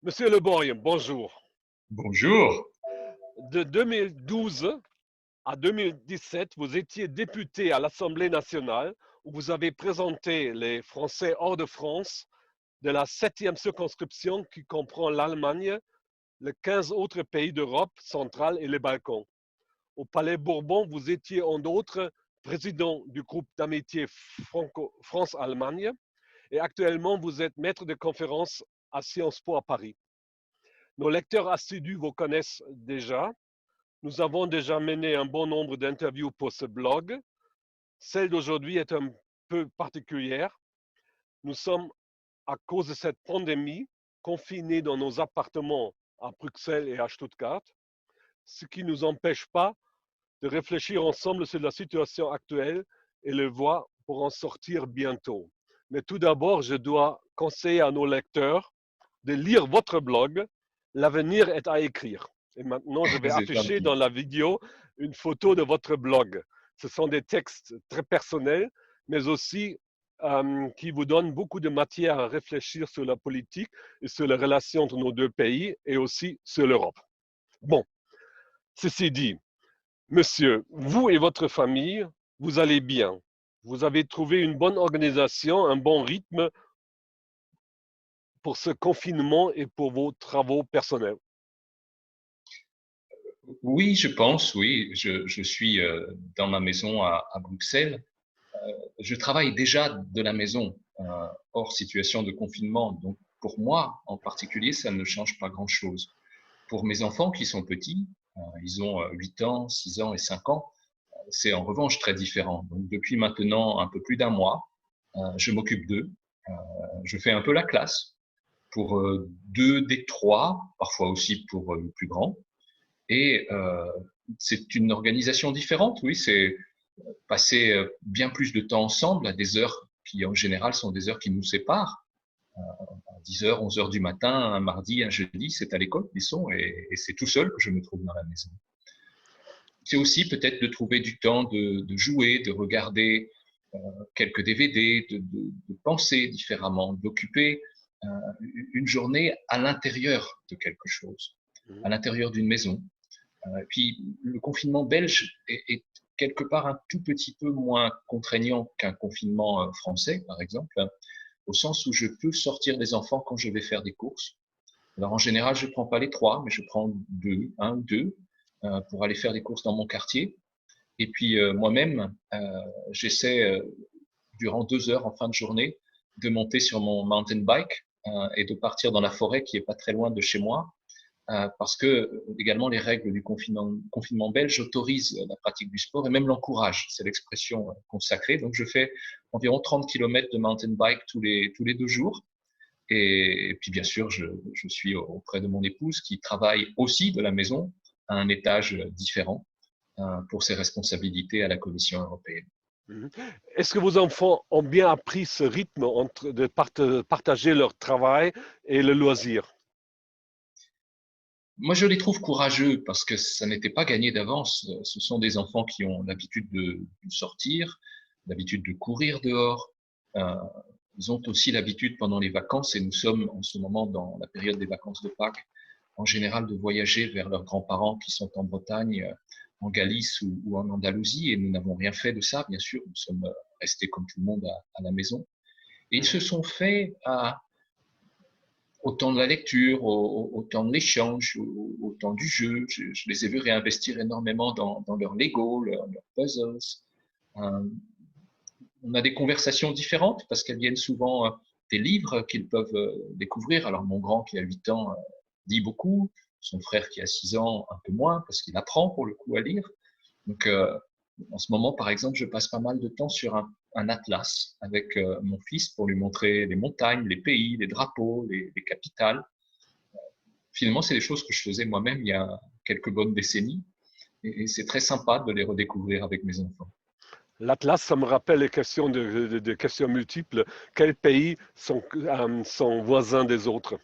Monsieur Le Borgne, bonjour. Bonjour. De 2012 à 2017, vous étiez député à l'Assemblée nationale où vous avez présenté les Français hors de France de la 7e circonscription qui comprend l'Allemagne, les 15 autres pays d'Europe centrale et les Balkans. Au Palais Bourbon, vous étiez en outre président du groupe d'amitié France-Allemagne et actuellement vous êtes maître de conférence à Sciences Po à Paris. Nos lecteurs assidus vous connaissent déjà. Nous avons déjà mené un bon nombre d'interviews pour ce blog. Celle d'aujourd'hui est un peu particulière. Nous sommes, à cause de cette pandémie, confinés dans nos appartements à Bruxelles et à Stuttgart, ce qui ne nous empêche pas de réfléchir ensemble sur la situation actuelle et le voie pour en sortir bientôt. Mais tout d'abord, je dois conseiller à nos lecteurs de lire votre blog. L'avenir est à écrire. Et maintenant, je vais C'est afficher gentil. dans la vidéo une photo de votre blog. Ce sont des textes très personnels, mais aussi qui vous donnent beaucoup de matière à réfléchir sur la politique et sur les relations entre nos deux pays et aussi sur l'Europe. Bon, ceci dit, monsieur, vous et votre famille, vous allez bien. Vous avez trouvé une bonne organisation, un bon rythme pour ce confinement et pour vos travaux personnels. Oui, je pense, oui. Je suis dans ma maison à Bruxelles. Je travaille déjà de la maison, hors situation de confinement. Donc, pour moi, en particulier, ça ne change pas grand-chose. Pour mes enfants qui sont petits, ils ont 8 ans, 6 ans et 5 ans, c'est en revanche très différent. Donc, depuis maintenant un peu plus d'un mois, je m'occupe d'eux. Euh, je fais un peu la classe pour deux des trois, parfois aussi pour le plus grand. Et c'est une organisation différente, oui, c'est passer bien plus de temps ensemble à des heures qui en général sont des heures qui nous séparent. À 10 heures, 11 heures du matin, un mardi, un jeudi, c'est à l'école qu'ils sont et c'est tout seul que je me trouve dans la maison. C'est aussi peut-être de trouver du temps de jouer, de regarder quelques DVD, de penser différemment, d'occuper euh, une journée à l'intérieur de quelque chose, à l'intérieur d'une maison. Puis le confinement belge est quelque part un tout petit peu moins contraignant qu'un confinement français, par exemple, hein, au sens où je peux sortir les enfants quand je vais faire des courses. Alors en général, je ne prends pas les trois, mais je prends deux, un ou deux, pour aller faire des courses dans mon quartier. Et puis moi-même, j'essaie durant 2 heures en fin de journée de monter sur mon mountain bike et de partir dans la forêt qui est pas très loin de chez moi parce que également les règles du confinement belge autorisent la pratique du sport et même l'encouragent. C'est l'expression consacrée. Donc je fais environ 30 km de mountain bike tous les 2 jours. Et puis bien sûr, je suis auprès de mon épouse qui travaille aussi de la maison à un étage différent pour ses responsabilités à la Commission européenne. Mhm. Est-ce que vos enfants ont bien appris ce rythme entre de partager leur travail et le loisir? Moi, je les trouve courageux parce que ça n'était pas gagné d'avance. Ce sont des enfants qui ont l'habitude de sortir, l'habitude de courir dehors. Euh, Ils ont aussi l'habitude pendant les vacances, et nous sommes en ce moment dans la période des vacances de Pâques, en général de voyager vers leurs grands-parents qui sont en Bretagne, en Galice ou en Andalousie, et nous n'avons rien fait de ça, bien sûr. Nous sommes restés comme tout le monde à la maison. Et ils se Mhm. sont faits au temps de la lecture, au temps de l'échange, au temps du jeu. Je les ai vus réinvestir énormément dans leurs Lego, leurs puzzles. Euh, on a des conversations différentes parce qu'elles viennent souvent des livres qu'ils peuvent découvrir. Alors mon grand qui a 8 ans lit beaucoup, son frère qui a 6 ans un peu moins parce qu'il apprend pour le coup à lire. Donc en ce moment, par exemple, je passe pas mal de temps sur un atlas avec mon fils pour lui montrer les montagnes, les pays, les drapeaux, les capitales. Finalement, c'est des choses que je faisais moi-même il y a quelques bonnes décennies. Et c'est très sympa de les redécouvrir avec mes enfants. L'Atlas, ça me rappelle les questions de questions multiples. Quels pays sont voisins des autres?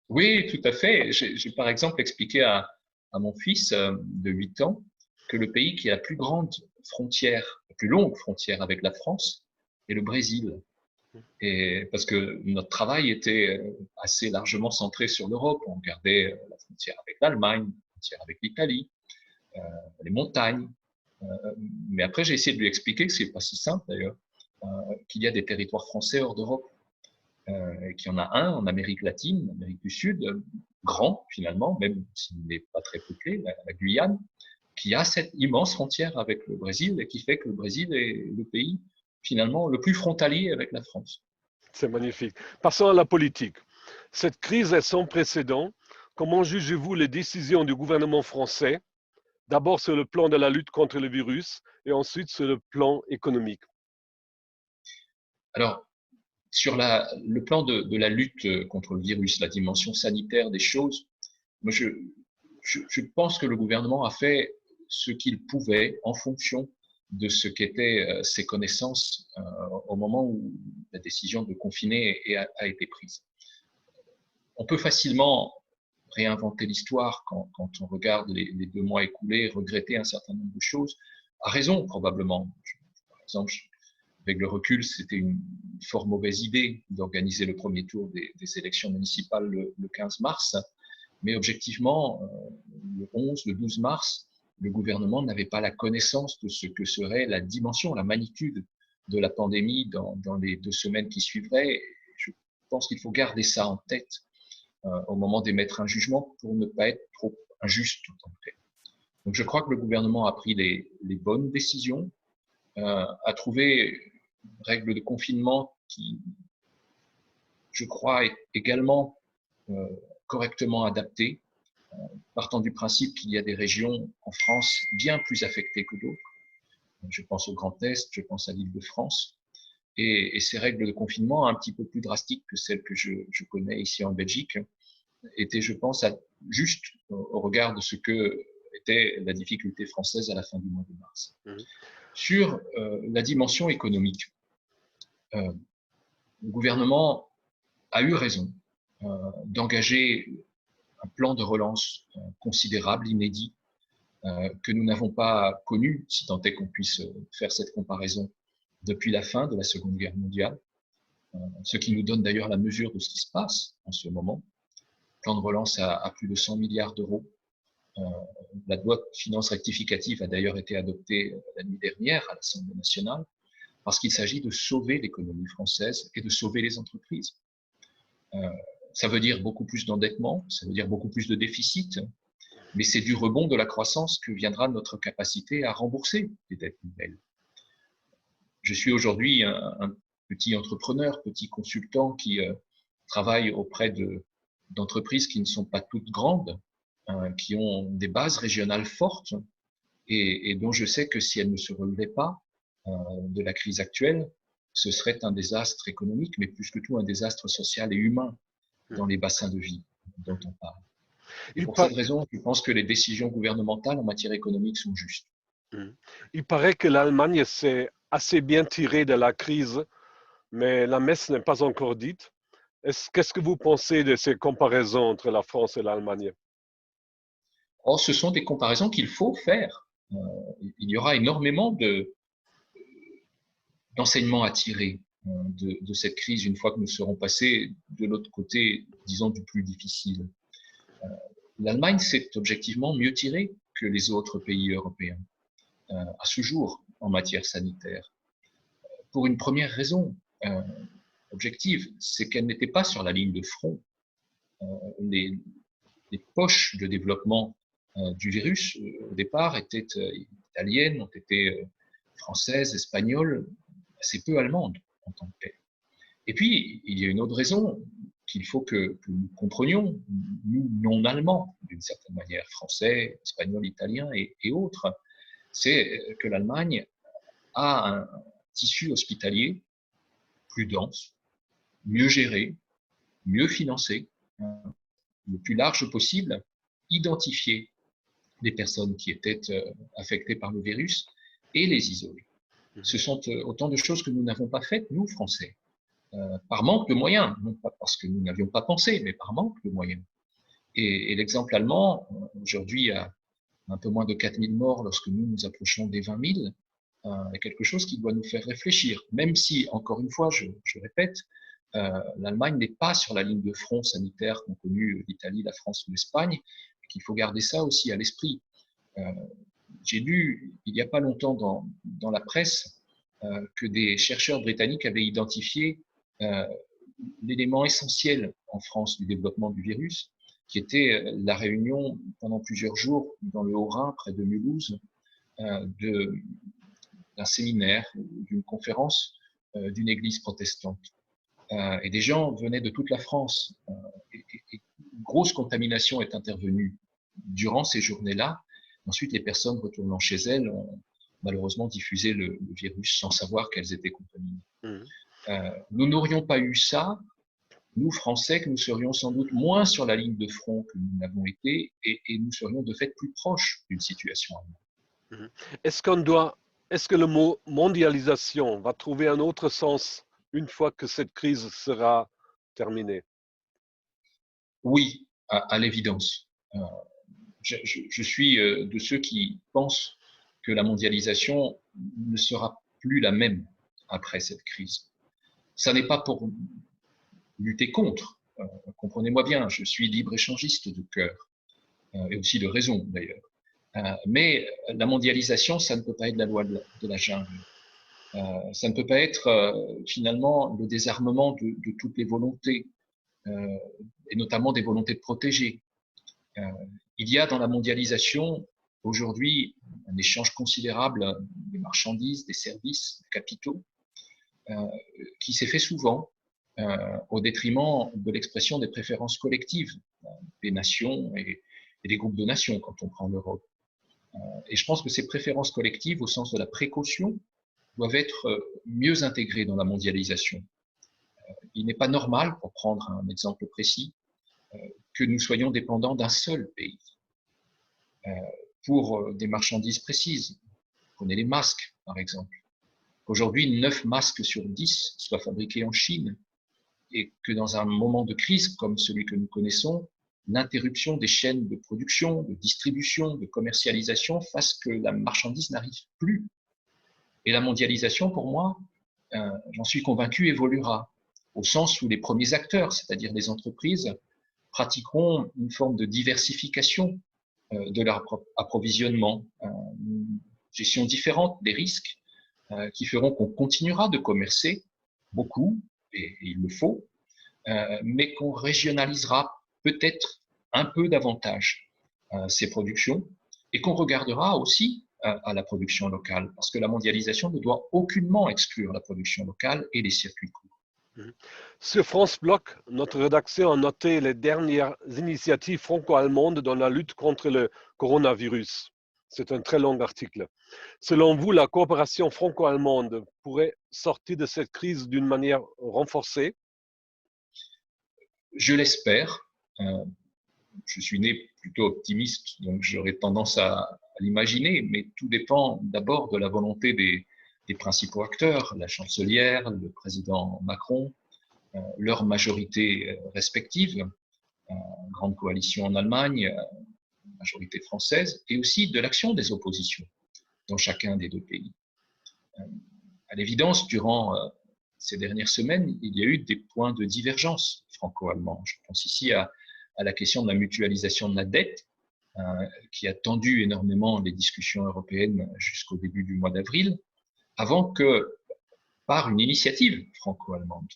Oui, tout à fait. J'ai par exemple expliqué à mon fils de 8 ans que le pays qui a la plus grande frontière, la plus longue frontière avec la France est le Brésil. Et parce que notre travail était assez largement centré sur l'Europe. On regardait la frontière avec l'Allemagne, la frontière avec l'Italie, les montagnes. Mais après, j'ai essayé de lui expliquer que c'est pas si simple d'ailleurs, qu'il y a des territoires français hors d'Europe, et qu'il y en a un en Amérique latine, en Amérique du Sud, grand finalement, même s'il n'est pas très peuplé, la Guyane, qui a cette immense frontière avec le Brésil et qui fait que le Brésil est le pays finalement le plus frontalier avec la France. C'est magnifique. Passons à la politique. Cette crise est sans précédent. Comment jugez-vous les décisions du gouvernement français, d'abord sur le plan de la lutte contre le virus et ensuite sur le plan économique? Alors, sur le plan de la lutte contre le virus, la dimension sanitaire des choses, moi je pense que le gouvernement a fait ce qu'il pouvait en fonction de ce qu'étaient ses connaissances au moment où la décision de confiner a été prise. On peut facilement réinventer l'histoire quand on regarde les 2 mois écoulés, regretter un certain nombre de choses, à raison probablement. Par exemple, avec le recul, c'était une fort mauvaise idée d'organiser le premier tour des élections municipales le 15 mars, mais objectivement, le 11, le 12 mars, le gouvernement n'avait pas la connaissance de ce que serait la dimension, la magnitude de la pandémie dans les 2 semaines qui suivraient. Je pense qu'il faut garder ça en tête au moment d'émettre un jugement pour ne pas être trop injuste en tant que tel. Donc je crois que le gouvernement a pris les bonnes décisions, a trouvé une règle de confinement qui, je crois, est également correctement adaptée, partant du principe qu'il y a des régions en France bien plus affectées que d'autres. Je pense au Grand Est, je pense à l'Île-de-France. Et ces règles de confinement, un petit peu plus drastiques que celles que je connais ici en Belgique, étaient, je pense, juste au regard de ce que était la difficulté française à la fin du mois de mars. Sur la dimension économique, le gouvernement a eu raison d'engager un plan de relance considérable, inédit, que nous n'avons pas connu, si tant est qu'on puisse faire cette comparaison, depuis la fin de la Seconde Guerre mondiale, ce qui nous donne d'ailleurs la mesure de ce qui se passe en ce moment. Le plan de relance à plus de 100 milliards d'euros. La loi de finances rectificative a d'ailleurs été adoptée la nuit dernière à l'Assemblée nationale, parce qu'il s'agit de sauver l'économie française et de sauver les entreprises. Ça veut dire beaucoup plus d'endettement, ça veut dire beaucoup plus de déficit, mais c'est du rebond de la croissance que viendra notre capacité à rembourser les dettes nouvelles. Je suis aujourd'hui un petit entrepreneur, petit consultant qui travaille auprès d'entreprises qui ne sont pas toutes grandes, qui ont des bases régionales fortes et dont je sais que si elles ne se relevaient pas de la crise actuelle, ce serait un désastre économique, mais plus que tout un désastre social et humain dans les bassins de vie dont on parle. Et pour cette raison, je pense que les décisions gouvernementales en matière économique sont justes. Il paraît que l'Allemagne s'est assez bien tirée de la crise, mais la messe n'est pas encore dite. Qu'est-ce que vous pensez de ces comparaisons entre la France et l'Allemagne? Or, ce sont des comparaisons qu'il faut faire. Il y aura énormément d'enseignements à tirer de cette crise une fois que nous serons passés de l'autre côté, disons, du plus difficile. L'Allemagne s'est objectivement mieux tirée que les autres pays européens à ce jour en matière sanitaire. Pour une première raison objective, c'est qu'elle n'était pas sur la ligne de front. Les poches de développement du virus, au départ, étaient italiennes, ont été françaises, espagnoles, assez peu allemandes en tant que telles. Et puis, il y a une autre raison qu'il faut que nous comprenions, nous non-allemands, d'une certaine manière, français, espagnols, italiens et autres, c'est que l'Allemagne a un tissu hospitalier plus dense, mieux géré, mieux financé, le plus large possible, identifier les personnes qui étaient affectées par le virus et les isoler. Ce sont autant de choses que nous n'avons pas faites, nous, Français, par manque de moyens, non pas parce que nous n'avions pas pensé, mais par manque de moyens. Et l'exemple allemand, aujourd'hui, a un peu moins de 4000 morts lorsque nous nous approchons des 20 000. est quelque chose qui doit nous faire réfléchir, même si, encore une fois, je répète, l'Allemagne n'est pas sur la ligne de front sanitaire qu'ont connue l'Italie, la France ou l'Espagne, et qu'il faut garder ça aussi à l'esprit. J'ai lu il n'y a pas longtemps dans la presse que des chercheurs britanniques avaient identifié l'élément essentiel en France du développement du virus, qui était la réunion pendant plusieurs jours dans le Haut-Rhin, près de Mulhouse, d'un séminaire, d'une conférence d'une église protestante. Et des gens venaient de toute la France. Et une grosse contamination est intervenue durant ces journées-là. Ensuite, les personnes retournant chez elles ont malheureusement diffusé le virus sans savoir qu'elles étaient contaminées. Nous n'aurions pas eu ça, nous, Français, que nous serions sans doute moins sur la ligne de front que nous n'avons été, et nous serions de fait plus proches d'une situation allemande. Est-ce que le mot mondialisation va trouver un autre sens une fois que cette crise sera terminée? Oui, à l'évidence. Je suis de ceux qui pensent que la mondialisation ne sera plus la même après cette crise. Ça n'est pas pour lutter contre. Comprenez-moi bien, je suis libre-échangiste de cœur, et aussi de raison d'ailleurs. Mais la mondialisation, ça ne peut pas être la loi de la jungle. Ça ne peut pas être finalement le désarmement de toutes les volontés, et notamment des volontés de protéger. Il y a dans la mondialisation aujourd'hui un échange considérable des marchandises, des services, des capitaux, qui s'est fait souvent au détriment de l'expression des préférences collectives des nations et des groupes de nations quand on prend l'Europe. Et je pense que ces préférences collectives, au sens de la précaution, doivent être mieux intégrées dans la mondialisation. Il n'est pas normal, pour prendre un exemple précis, que nous soyons dépendants d'un seul pays pour des marchandises précises. Prenez les masques, par exemple. Aujourd'hui, 9 masques sur 10 soient fabriqués en Chine, et que dans un moment de crise comme celui que nous connaissons, l'interruption des chaînes de production, de distribution, de commercialisation fasse que la marchandise n'arrive plus. Et la mondialisation, pour moi, j'en suis convaincu, évoluera, au sens où les premiers acteurs, c'est-à-dire les entreprises, pratiqueront une forme de diversification de leur approvisionnement, une gestion différente des risques, qui feront qu'on continuera de commercer beaucoup, et il le faut, mais qu'on régionalisera peut-être un peu davantage ces productions, et qu'on regardera aussi à la production locale, parce que la mondialisation ne doit aucunement exclure la production locale et les circuits courts. Sur France Bloc, notre rédaction a noté les dernières initiatives franco-allemandes dans la lutte contre le coronavirus. C'est un très long article. Selon vous, la coopération franco-allemande pourrait sortir de cette crise d'une manière renforcée? Je l'espère. Je suis né plutôt optimiste, donc j'aurais tendance à l'imaginer, mais tout dépend d'abord de la volonté des principaux acteurs, la chancelière, le président Macron, leurs majorités respectives, grande coalition en Allemagne, majorité française, et aussi de l'action des oppositions dans chacun des deux pays. À l'évidence, durant ces dernières semaines, il y a eu des points de divergence franco-allemands. Je pense ici à la question de la mutualisation de la dette, qui a tendu énormément les discussions européennes jusqu'au début du mois d'avril, avant que, par une initiative franco-allemande,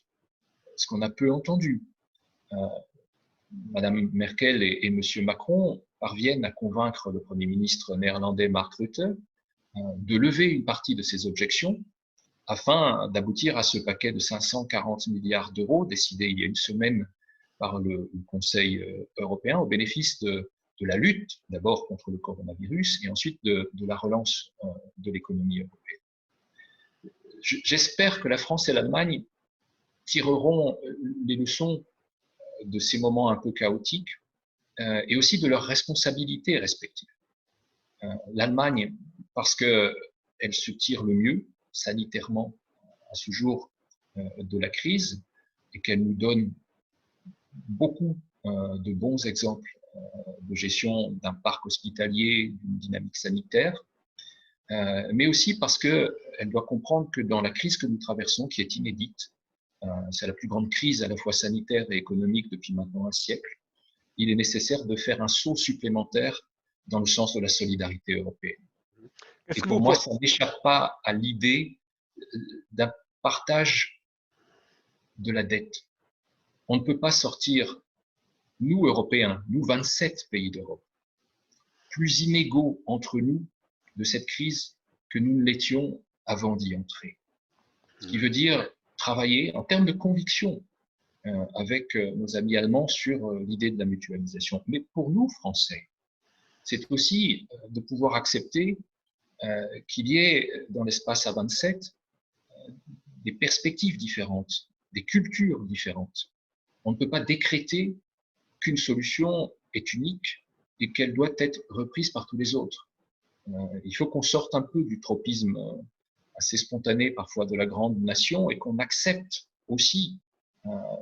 ce qu'on a peu entendu, Madame Merkel et Monsieur Macron parviennent à convaincre le Premier ministre néerlandais Mark Rutte de lever une partie de ses objections afin d'aboutir à ce paquet de 540 milliards d'euros décidé il y a une semaine par le Conseil européen au bénéfice de la lutte d'abord contre le coronavirus et ensuite de la relance de l'économie européenne. J'espère que la France et l'Allemagne tireront les leçons de ces moments un peu chaotiques et aussi de leurs responsabilités respectives. L'Allemagne, parce qu'elle se tire le mieux sanitairement à ce jour de la crise et qu'elle nous donne beaucoup de bons exemples de gestion d'un parc hospitalier, d'une dynamique sanitaire, mais aussi parce qu'elle doit comprendre que dans la crise que nous traversons, qui est inédite, c'est la plus grande crise à la fois sanitaire et économique depuis maintenant un siècle, il est nécessaire de faire un saut supplémentaire dans le sens de la solidarité européenne. Est-ce Et que pour vous moi, pensez... ça n'échappe pas à l'idée d'un partage de la dette. On ne peut pas sortir, nous Européens, nous 27 pays d'Europe, plus inégaux entre nous de cette crise que nous ne l'étions avant d'y entrer. Ce qui veut dire travailler en termes de conviction avec nos amis allemands sur l'idée de la mutualisation. Mais pour nous, Français, c'est aussi de pouvoir accepter qu'il y ait dans l'espace à 27 des perspectives différentes, des cultures différentes. On ne peut pas décréter qu'une solution est unique et qu'elle doit être reprise par tous les autres. Il faut qu'on sorte un peu du tropisme assez spontané parfois de la grande nation et qu'on accepte aussi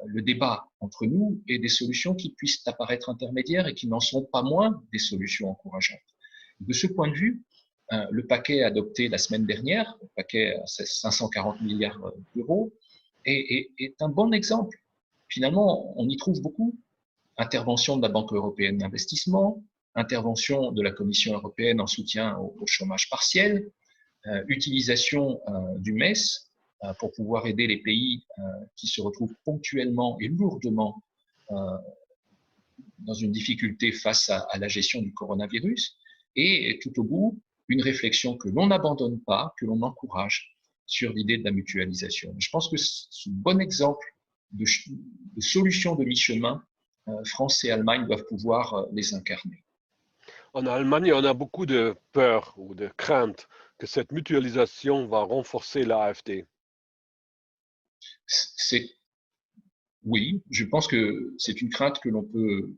le débat entre nous et des solutions qui puissent apparaître intermédiaires et qui n'en sont pas moins des solutions encourageantes. De ce point de vue, le paquet adopté la semaine dernière, le paquet à 540 milliards d'euros, est un bon exemple. Finalement, on y trouve beaucoup. Intervention de la Banque européenne d'investissement, intervention de la Commission européenne en soutien au chômage partiel, utilisation du MES pour pouvoir aider les pays qui se retrouvent ponctuellement et lourdement dans une difficulté face à la gestion du coronavirus, et tout au bout, une réflexion que l'on n'abandonne pas, que l'on encourage sur l'idée de la mutualisation. Je pense que ce bon exemple de solution de mi-chemin, France et Allemagne doivent pouvoir les incarner. En Allemagne, on a beaucoup de peur ou de crainte que cette mutualisation va renforcer l'AfD. Oui, je pense que c'est une crainte que l'on peut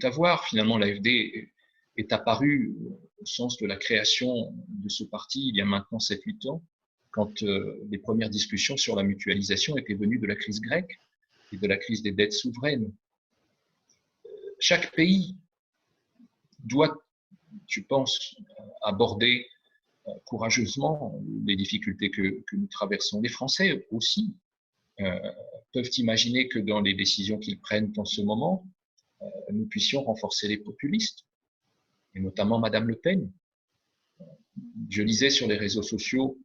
avoir. Finalement, l'AfD est apparue au sens de la création de ce parti il y a maintenant 7-8 ans, quand les premières discussions sur la mutualisation étaient venues de la crise grecque et de la crise des dettes souveraines. Chaque pays doit, je pense, aborder courageusement les difficultés que nous traversons. Les Français aussi peuvent imaginer que dans les décisions qu'ils prennent en ce moment, nous puissions renforcer les populistes, et notamment Madame Le Pen. Je lisais sur les réseaux sociaux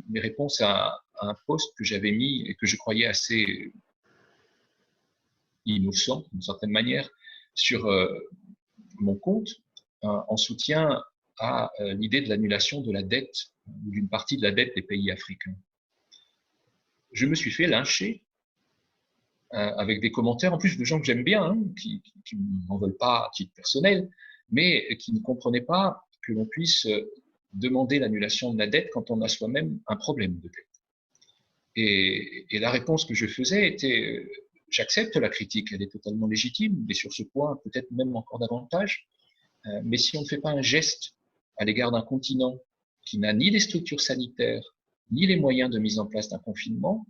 mes réponses à un post que j'avais mis et que je croyais assez innocent, d'une certaine manière, sur mon compte, en soutien à l'idée de l'annulation de la dette, ou d'une partie de la dette des pays africains. Je me suis fait lyncher avec des commentaires, en plus de gens que j'aime bien, hein, qui ne m'en veulent pas à titre personnel, mais qui ne comprenaient pas que l'on puisse demander l'annulation de la dette quand on a soi-même un problème de dette. Et la réponse que je faisais était, j'accepte la critique, elle est totalement légitime, mais sur ce point, peut-être même encore davantage, mais si on ne fait pas un geste à l'égard d'un continent qui n'a ni les structures sanitaires, ni les moyens de mise en place d'un confinement,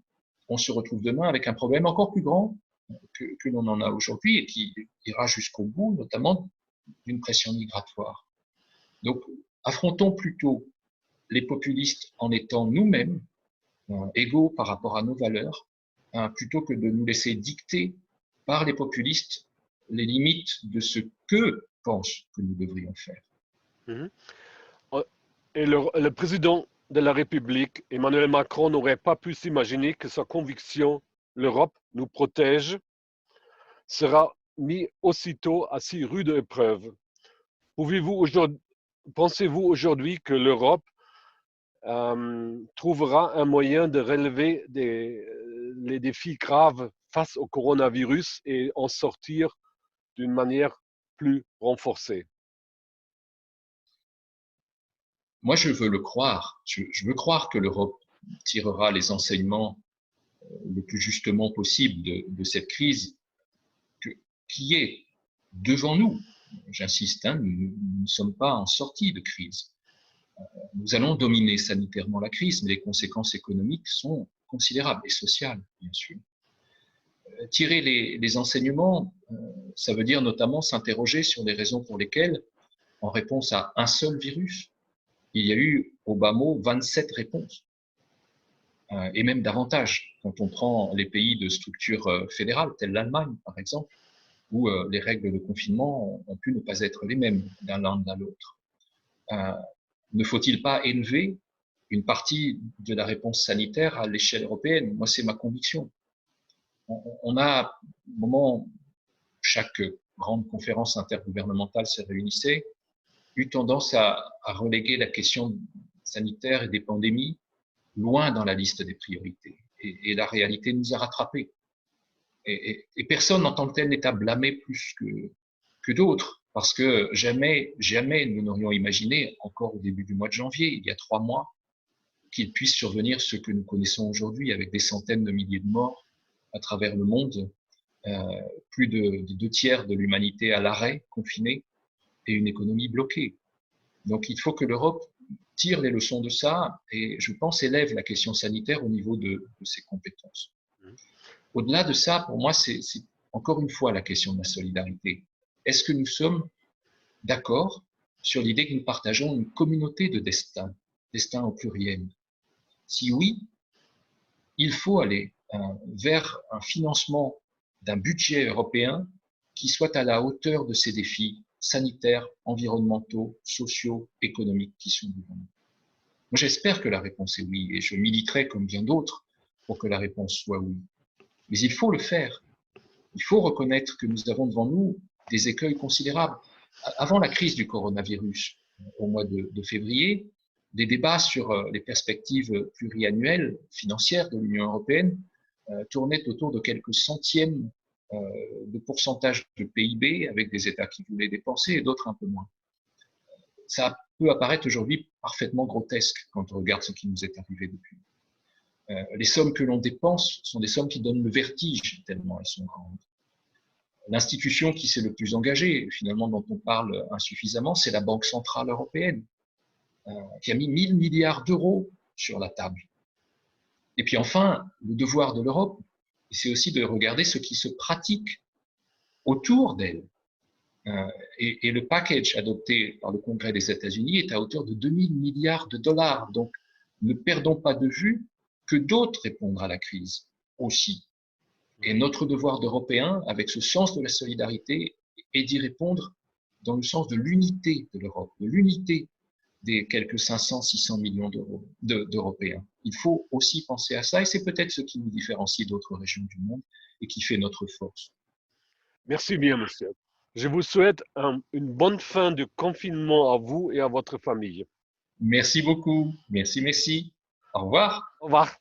on se retrouve demain avec un problème encore plus grand que l'on en a aujourd'hui et qui ira jusqu'au bout, notamment d'une pression migratoire. Donc, affrontons plutôt les populistes en étant nous-mêmes égaux par rapport à nos valeurs, plutôt que de nous laisser dicter par les populistes les limites de ce que pensent que nous devrions faire. Mhm. Et le président de la République, Emmanuel Macron, n'aurait pas pu s'imaginer que sa conviction, l'Europe nous protège, sera mis aussitôt à si rude épreuve. Pensez-vous aujourd'hui que l'Europe trouvera un moyen de relever les défis graves face au coronavirus et en sortir d'une manière plus renforcée? Moi, je veux le croire. Je veux croire que l'Europe tirera les enseignements le plus justement possible de cette crise qui est devant nous. J'insiste, hein, nous ne sommes pas en sortie de crise. Nous allons dominer sanitairement la crise, mais les conséquences économiques sont considérables et sociales, bien sûr. Tirer les enseignements, ça veut dire notamment s'interroger sur les raisons pour lesquelles, en réponse à un seul virus, il y a eu au bas mot 27 réponses, et même davantage quand on prend les pays de structure fédérale, telle l'Allemagne par exemple, où les règles de confinement ont pu ne pas être les mêmes d'un land à l'autre. Ne faut-il pas élever une partie de la réponse sanitaire à l'échelle européenne? Moi, c'est ma conviction. On a, au moment où chaque grande conférence intergouvernementale se réunissait, eu tendance à reléguer la question sanitaire et des pandémies loin dans la liste des priorités. Et la réalité nous a rattrapés. Et personne en tant que tel n'est à blâmer plus que d'autres, parce que jamais nous n'aurions imaginé, encore au début du mois de janvier, il y a 3 mois, qu'il puisse survenir ce que nous connaissons aujourd'hui, avec des centaines de milliers de morts à travers le monde, plus de 2/3 de l'humanité à l'arrêt, confinée, et une économie bloquée. Donc il faut que l'Europe tire les leçons de ça et, je pense, élève la question sanitaire au niveau de ses compétences. Au-delà de ça, pour moi, c'est encore une fois la question de la solidarité. Est-ce que nous sommes d'accord sur l'idée que nous partageons une communauté de destin au pluriel? Si oui, il faut aller vers un financement d'un budget européen qui soit à la hauteur de ces défis sanitaires, environnementaux, sociaux, économiques qui sont devant nous. Moi, j'espère que la réponse est oui, et je militerai comme bien d'autres pour que la réponse soit oui. Mais il faut le faire. Il faut reconnaître que nous avons devant nous des écueils considérables. Avant la crise du coronavirus, au mois de février, des débats sur les perspectives pluriannuelles financières de l'Union européenne tournaient autour de quelques centièmes de pourcentage de PIB, avec des États qui voulaient dépenser et d'autres un peu moins. Ça peut apparaître aujourd'hui parfaitement grotesque quand on regarde ce qui nous est arrivé depuis. Les sommes que l'on dépense sont des sommes qui donnent le vertige, tellement elles sont grandes. L'institution qui s'est le plus engagée, finalement, dont on parle insuffisamment, c'est la Banque centrale européenne, qui a mis 1 000 milliards d'euros sur la table. Et puis enfin, le devoir de l'Europe, c'est aussi de regarder ce qui se pratique autour d'elle. Et le package adopté par le Congrès des États-Unis est à hauteur de 2 000 milliards de dollars. Donc, ne perdons pas de vue que d'autres répondent à la crise aussi. Et notre devoir d'Européens, avec ce sens de la solidarité, est d'y répondre dans le sens de l'unité de l'Europe, de l'unité des quelques 500-600 millions d'Européens. Il faut aussi penser à ça, et c'est peut-être ce qui nous différencie d'autres régions du monde et qui fait notre force. Merci bien, monsieur. Je vous souhaite une bonne fin de confinement à vous et à votre famille. Merci beaucoup. Merci, merci. Au revoir. Au revoir.